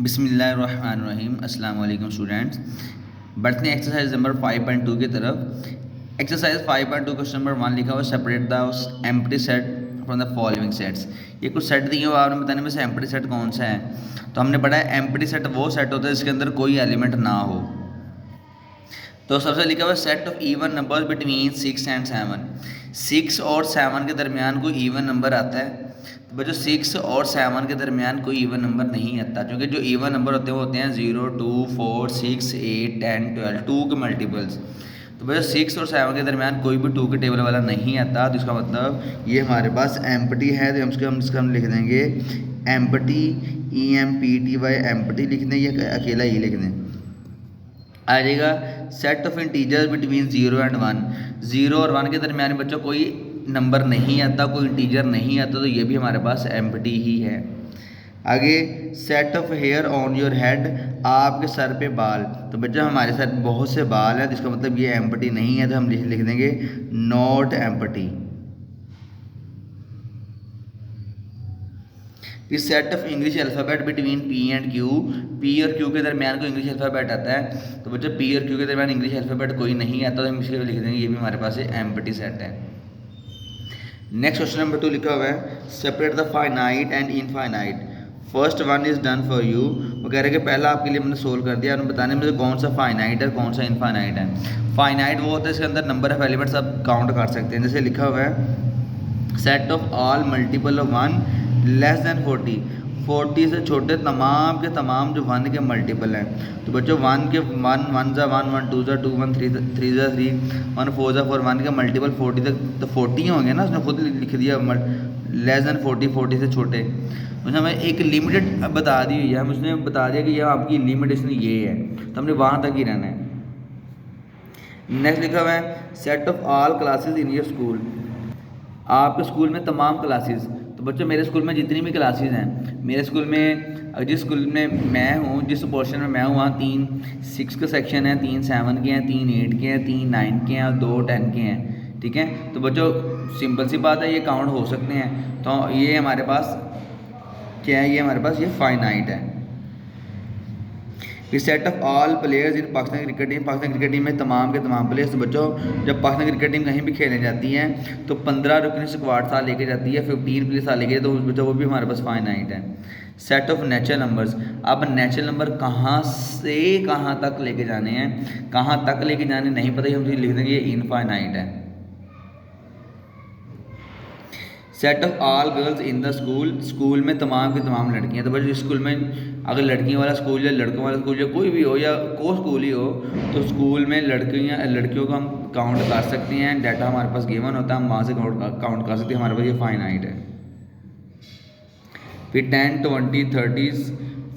बिस्मिल्लाहिर्रहमानिर्रहीम। अस्सलाम वालेकुम स्टूडेंट्स। बढ़ते हैं एक्सरसाइज नंबर 5.2 की तरफ। एक्सरसाइज 5.2 क्वेश्चन नंबर 1 लिखा हुआ separate the empty set from the following sets. ये कुछ सेट दिए हुए आपने बताने में से एम्प्टी सेट कौन सा है। तो हमने पढ़ा है एम्प्टी सेट वो सेट होता है जिसके अंदर कोई एलिमेंट ना हो। तो सबसे लिखा हुआ set of even numbers between 6 and 7। 6 और 7 के दरमियान कोई इवन नंबर आता है। तो बच्चों 6 और 7 के दरमियान कोई इवन नंबर नहीं आता, क्योंकि जो इवन नंबर होते हैं वो होते हैं 0, 2, 4, 6, 8, 10, 12, 2 के मल्टीपल्स। तो बच्चों 6 और 7 के दरमियान कोई भी 2 के टेबल वाला नहीं आता। तो इसका मतलब ये हमारे पास एम्प्टी है। तो हम लिख देंगे एम्प्टी, EMPTY एम्प्टी लिख दें, ये अकेला ही लिख दें। आ जाएगा set of integers between 0 and 1। 0 और 1 के दरमियान बच्चों कोई नंबर नहीं आता, कोई इंटीजर नहीं आता, तो ये भी हमारे पास एम्प्टी ही है। आगे set of hair on your head, आपके सर पे बाल। तो बच्चों हमारे सर बहुत से बाल हैं, तो इसका मतलब ये एम्प्टी नहीं है। तो हम लिख देंगे नॉट एम्प्टी। इस set of English alphabet between P and Q, P और Q के दरमियान कोई इंग्लिश अल्फ़ाबेट आता है। तो बच्चों P और Q के दरमियान इंग्लिश अल्फ़ाबेट कोई नहीं आता, तो हम इसके लिख देंगे ये भी हमारे पास एम्प्टी सेट है। नेक्स्ट क्वेश्चन नंबर 2 लिखा हुआ है separate the finite and infinite. First one is done for you. वो कह रहे हैं कि पहला आपके लिए मैंने सोल्व कर दिया और बताने में कौन सा फाइनाइट है कौन सा इनफाइनाइट है। फाइनाइट वो होता है इसके अंदर नंबर ऑफ एलिमेंट्स आप काउंट कर सकते हैं। जैसे लिखा हुआ है set of all multiple of 1 less than 40। 40 से छोटे तमाम के तमाम जो 1 के मल्टीपल हैं। तो बच्चों 1 के 1 1 ज़ा 1 1 2 ज़ा 2 1 3 3 ज़ा 3 1 4 ज़ा 4 1 के मल्टीपल 40 तक तो 40 होंगे ना। उसने खुद लिख दिया लेस देन 40, 40 से छोटे। उसने हमें एक लिमिटेड बता दी हुई है, हम उसने बता दिया कि यह आपकी लिमिटेशन ये है, तो हमने वहाँ तक ही रहना है। नेक्स्ट लिखा हुआ है set of all classes in your school. आपके स्कूल में तमाम क्लासेस। तो बच्चों मेरे स्कूल में जितनी भी क्लासेस हैं, मेरे स्कूल में जिस स्कूल में मैं हूँ, जिस पोर्शन में मैं हूँ, वहाँ 3 6 के सेक्शन हैं, 3 7 के हैं, 3 8 के हैं, 3 9 के हैं और 2 10 के हैं। ठीक है, तो बच्चों सिंपल सी बात है, ये काउंट हो सकते हैं। तो ये हमारे पास क्या है, ये हमारे पास ये फाइनाइट है। फिर set of all players in Pakistan cricket team. Pakistan cricket team में तमाम के तमाम प्लेयर्स। तो बच्चों जब पाकिस्तान क्रिकेट टीम कहीं भी खेलने जाती है तो 15 रुकनी स्क्वाड साथ लेके जाती है, 15 प्लेयर साथ लेके, तो बच्चों वो भी हमारे पास फाइनाइट है। Set of natural numbers. अब नेचुरल नंबर कहाँ से कहाँ तक लेके जाने हैं, कहाँ तक लेके जाने नहीं पता, हम लिख देंगे ये इनफाइनाइट है। Set of all girls in the school. School में तमाम की तमाम लड़कियां। तो बच्चों स्कूल में अगर लड़कियों वाला स्कूल या लड़कों वाला स्कूल या कोई भी हो या को स्कूल ही हो, तो स्कूल में लड़कियों को हम काउंट कर सकते हैं। डाटा हमारे पास गिवन होता है, हम वहाँ से काउंट कर सकते हैं। हमारे पास ये फाइनाइट है। फिर 10 20 30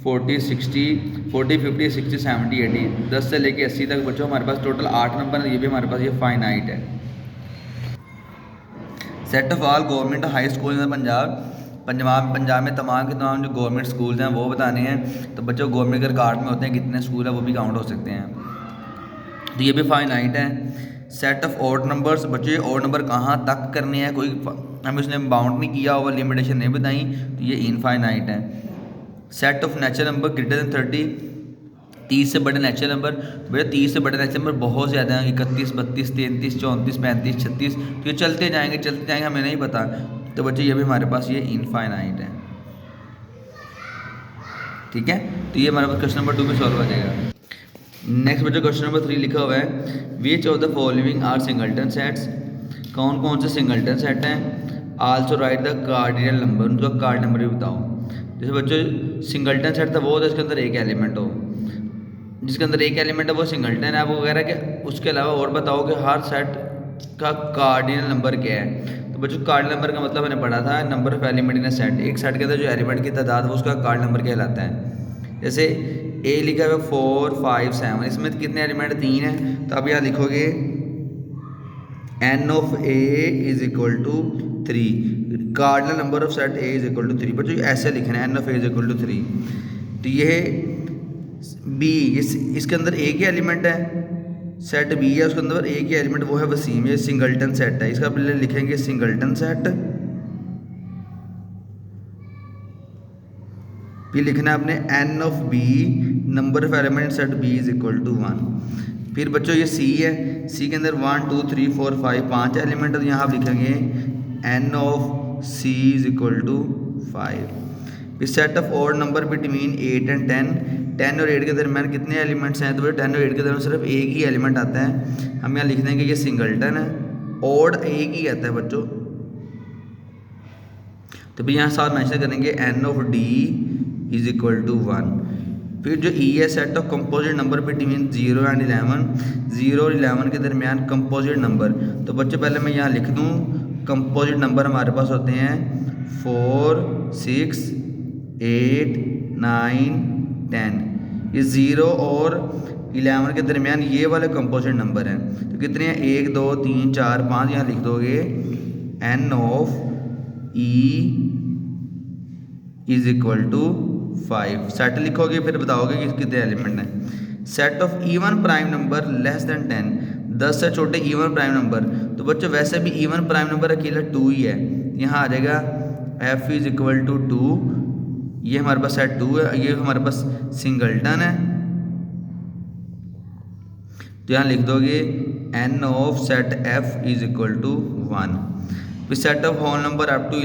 40 60 40 50 60 70 80 10 से लेके 80 तक बच्चों हमारे पास टोटल 8 नंबर है। ये भी हमारे पास ये फाइनाइट है। Set of all government high school इन पंजाब में तमाम के तमाम जो गवर्नमेंट स्कूल्स हैं वो बताने हैं। तो बच्चों गवर्नमेंट के रिकॉर्ड में होते हैं कितने स्कूल है, वो भी काउंट हो सकते हैं। तो ये भी फाइनाइट है। Set of odd numbers. बच्चों ऑड नंबर कहाँ तक करने हैं, कोई हमें उसने बाउंड नहीं किया हुआ, लिमिटेशन नहीं बताई, तो ये इनफाइनाइट है। Set of natural number greater than 30। 30 से बड़े नेचुरल नंबर। तो भैया 30 से बड़े नेचुरल नंबर बहुत ज़्यादा हैं, 31 32 33 34 35 36, तो ये चलते जाएंगे, हमें नहीं पता। तो बच्चे ये भी हमारे पास ये इनफाइनाइट है। ठीक है, तो ये हमारे पास क्वेश्चन नंबर 2 में सॉल्व हो जाएगा। नेक्स्ट बच्चों क्वेश्चन नंबर 3 लिखा हुआ है which of the following are singleton sets. कौन कौन से सिंगल्टन सेट हैं। Also write the cardinal number, उनका कार्ड नंबर भी बताओ। जैसे बच्चों सिंगल्टन सेट था वो होता है इसके अंदर एक एलिमेंट हो, जिसके अंदर एक एलिमेंट है वो सिंगल्टन है। वो वगैरह के उसके अलावा और बताओ कि हर सेट का कार्डिनल नंबर क्या है। तो बच्चों कार्डिनल नंबर का मतलब मैंने पढ़ा था number of element in set. एक सेट के अंदर जो एलिमेंट की तादाद वो उसका कार्डिनल नंबर कहलाता है। जैसे ए लिखा है 4 5 7, इसमें कितने एलिमेंट 3 हैं। तो अब यहाँ लिखोगे n of a is equal to 3, cardinal number of set a is equal to 3। बच्चों ऐसे लिखना है n of a is equal to 3। तो ये बी, इसके अंदर एक ही एलिमेंट है, सेट बी है, उसके अंदर एक ही एलिमेंट वो है वसीम। ये सिंगल्टन सेट है, इसका पहले लिखेंगे सिंगल्टन सेट। फिर लिखना है आपने N of B, number of element set B is equal to 1। फिर बच्चों ये सी है, सी के अंदर 1 2 3 4 5 5 एलिमेंट, तो यहाँ आप लिखेंगे N of C is equal to 5। फिर set of odd number between 8 and 10, 10 और 8 के दरमियान कितने एलिमेंट्स हैं, तो 10 और 8 के दरमियान सिर्फ एक ही एलिमेंट आता है, हम यहाँ लिख देंगे ये सिंगलटन है, ऑड एक ही आता है बच्चों। तो फिर यहाँ साथ मेंशन करेंगे N of D is equal to 1। फिर जो ई है set of composite number between 0 and 11, 0 और 11 के दरमियान कंपोजिट नंबर। तो बच्चों पहले मैं यहाँ लिख दूँ कंपोजिट नंबर हमारे पास होते हैं 4 6 8 9 10। ये 0 और 11 के दरमियान ये वाले कंपोजिट नंबर हैं, तो कितने हैं 1 2 3 4 5, यहाँ लिख दोगे N of E is equal to 5। Set लिखोगे फिर बताओगे कि कितने एलिमेंट हैं। Set of even prime number less than 10, 10 से छोटे इवन प्राइम नंबर। तो बच्चों वैसे भी इवन प्राइम नंबर अकेला 2 ही है, यहाँ आ जाएगा f इज इक्वल टू 2, ये हमारे पास सेट 2 है, ये हमारे पास सिंगलटन है, तो यहाँ लिख दोगे N of set f is equal to 1। फिर set of whole number up to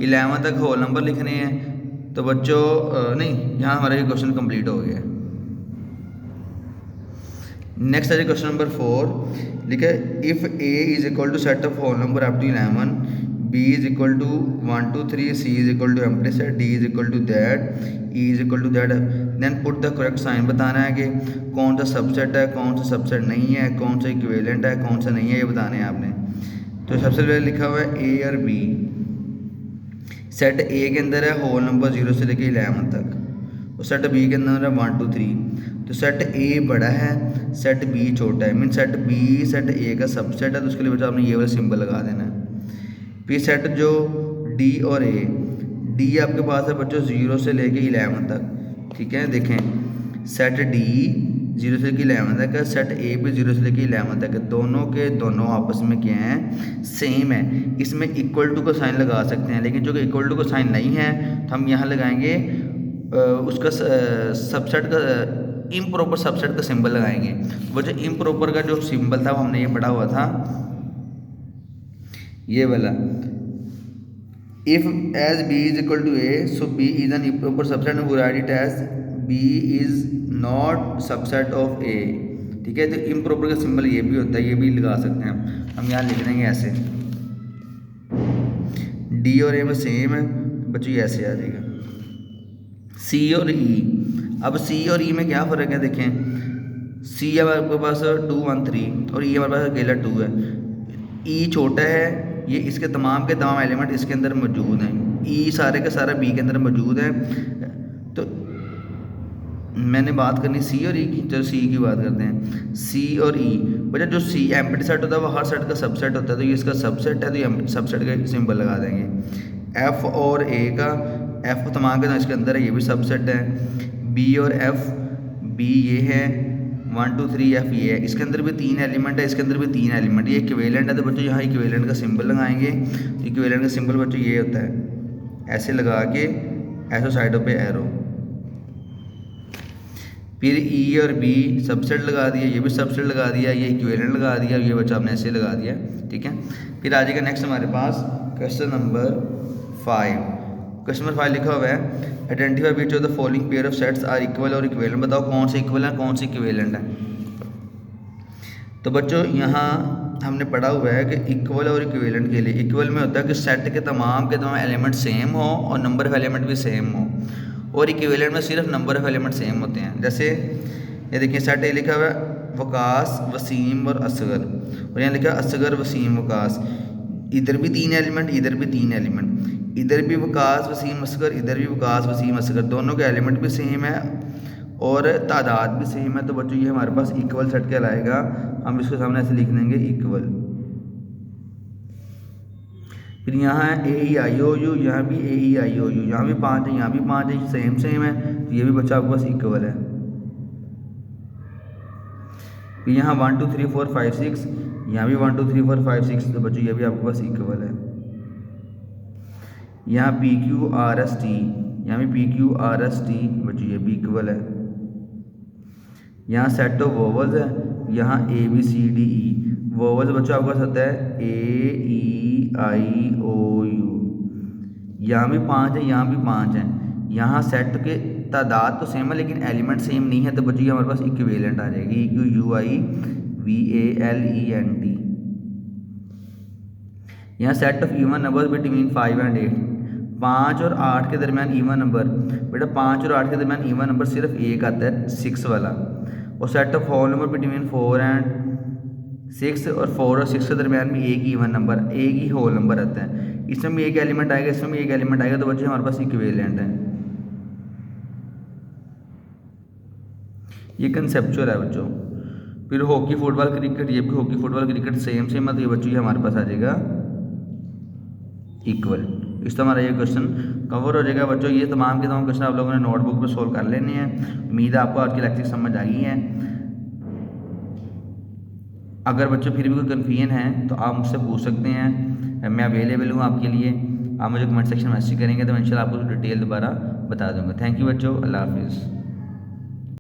11 तक होल नंबर लिखने हैं। तो बच्चों नहीं, यहाँ हमारा ये क्वेश्चन कंप्लीट हो गया। नेक्स्ट है क्वेश्चन नंबर 4, लिखा है if a is equal to set of whole number up to 11, b is equal to 1 2 3, c is equal to empty set, d is equal to that, e is equal to that, then put the correct sign. बताना है कि कौन सा subset है, कौन सा subset नहीं है, कौन सा इक्विवेलेंट है, कौन सा नहीं है, ये बताने हैं आपने। तो सबसे पहले लिखा हुआ है a और b। सेट ए के अंदर है होल नंबर 0 से लेके 11 तक, और सेट बी के अंदर है 1 2 3। तो सेट ए बड़ा है, सेट बी छोटा है, mean set B set A का सबसेट है, तो उसके लिए बच्चा आपने ये वाला सिंबल लगा देना है। फिर सेट जो डी और ए, डी आपके पास है बच्चों 0 से लेके 11 तक, ठीक है। देखें सेट डी 0 से लेके 11 तक है, सेट ए भी 0 से लेके 11 तक है, दोनों के दोनों आपस में क्या हैं, सेम है। इसमें इक्वल टू का साइन लगा सकते हैं, लेकिन जो कि इक्वल टू का साइन नहीं है तो हम यहाँ लगाएंगे उसका सबसेट का इम्प्रॉपर सबसेट का सिंबल लगाएंगे। वो जो इम्प्रॉपर का जो सिंबल था वो हमने ये पढ़ा हुआ था, ये वाला, if as B is equal to A so B is an improper subset, we write it as B is not subset of A, ठीक है। तो इम्प्रॉपर का सिंबल ये भी होता है, ये भी लगा सकते हैं हम यहाँ लिख देंगे ऐसे, डी और ए में सेम है बच्चों, ये ऐसे आ जाएगा। सी और ई, अब सी और ई में क्या फ़र्क है, देखें सी है हमारे पास 2 1 3 और ई हमारे पास अकेला 2 है। ई छोटा है, ये इसके तमाम के तमाम एलिमेंट इसके अंदर मौजूद हैं, ई सारे का सारा बी के अंदर मौजूद है। तो मैंने बात करनी सी और ई की, चलो सी की बात करते हैं। सी और ई बच्चा जो सी एम्प्टी सेट होता है वो हर सेट का सबसेट होता है, तो ये इसका सबसेट है, तो ये सबसेट का सिंबल लगा देंगे। एफ और ए का, एफ तमाम के इसके अंदर है, ये भी सबसेट है। बी और एफ, बी ये है 1 2 3, एफ ये है, इसके अंदर भी 3 एलिमेंट है, इसके अंदर भी 3 एलिमेंट, ये इक्विवेलेंट है। तो बच्चों यहाँ इक्विवेलेंट का सिंबल लगाएंगे, इक्विवेलेंट का सिंबल बच्चों ये होता है, ऐसे लगा के ऐसे साइडों पे एरो। फिर ई और बी सबसेट लगा दिया, ये भी सबसेट लगा दिया, ये इक्विवेलेंट लगा दिया, ये बच्चा हमने ऐसे लगा दिया, ठीक है। फिर आ जाएगा नेक्स्ट हमारे पास क्वेश्चन नंबर 5। क्वेश्चन नंबर 5 लिखा हुआ है identify which of the following pair of sets are equal और इक्विवेलेंट। बताओ कौन से इक्वल है, कौन से इक्विवेलेंट है। तो बच्चों यहाँ हमने पढ़ा हुआ है कि इक्वल और इक्विवेलेंट के लिए, इक्वल में होता है कि सेट के तमाम एलिमेंट सेम हो और नंबर ऑफ एलिमेंट भी सेम हो, और इक्विवेलेंट में सिर्फ नंबर ऑफ एलिमेंट सेम होते हैं। जैसे ये देखिए सेट ए लिखा हुआ है वकास, वसीम और असगर, और यहाँ लिखा है असगर, वसीम, वकास। इधर भी 3 एलिमेंट, इधर भी 3 एलिमेंट, इधर भी वकास, वसीम, असगर, इधर भी वकास, वसीम, असगर, दोनों के एलिमेंट भी सेम है और तादाद भी सेम है। तो बच्चों ये हमारे पास इक्वल सेट कहलाएगा। हम इसके सामने ऐसे लिख देंगे इक्वल। फिर यहाँ है ए ई आई ओ यू, यहाँ भी ए ई आई ओ यू, यहाँ भी 5 है, यहाँ भी 5 है, सेम सेम है, तो ये भी बच्चा आपके पास इक्वल है। फिर यहाँ 1 2 3 4 5 6, यहाँ भी 1 2 3 4 5 6, तो बच्चों ये भी आपके पास इक्वल है। यहाँ P Q R S T, यहाँ भी P Q R S T बच्चों ये भी इक्वल है। यहाँ सेट ऑफ वोवल्स है, यहाँ A B C D E. Vowels बच्चों आपका होता है ए ई आई ओ यू। यहाँ भी 5 है, यहाँ भी 5 है। यहाँ सेट के तादाद तो सेम है लेकिन एलिमेंट सेम नहीं है, तो बच्चों हमारे पास इक्विवेलेंट आ जाएगी। E Q U I V A L E N T. यहाँ set of even numbers between 5 and 8। 5 और 8 के दरमियान इवन नंबर, बेटा 5 और 8 के दरमियान इवन नंबर सिर्फ एक आता है 6 वाला। और set of whole number between 4 and 6, और 4 और 6 के दरमियान भी एक ही इवन नंबर, एक ही होल नंबर आता है। इसमें भी एक एलिमेंट आएगा, इसमें भी एक एलिमेंट आएगा, तो बच्चे हमारे पास इक्विवेलेंट है। ये कंसेप्चुअल है बच्चों। फिर हॉकी फुटबॉल क्रिकेट, ये भी hockey football cricket same same है, तो ये बच्चों ये हमारे पास आ जाएगा इक्वल। इस हमारा ये क्वेश्चन कवर हो जाएगा बच्चों। ये तमाम के तमाम क्वेश्चन आप लोगों ने नोटबुक पर सोल्व कर लेने हैं। उम्मीद है आपको आज की लेक्चर समझ आई है। अगर बच्चों फिर भी कोई कन्फ्यूजन है तो आप मुझसे पूछ सकते हैं, मैं अवेलेबल हूँ आपके लिए। आप मुझे कमेंट सेक्शन में मैसेज करेंगे तो मैं इंशाल्लाह आपको डिटेल दोबारा बता दूँगा। थैंक यू बच्चों, अल्लाह हाफिज़।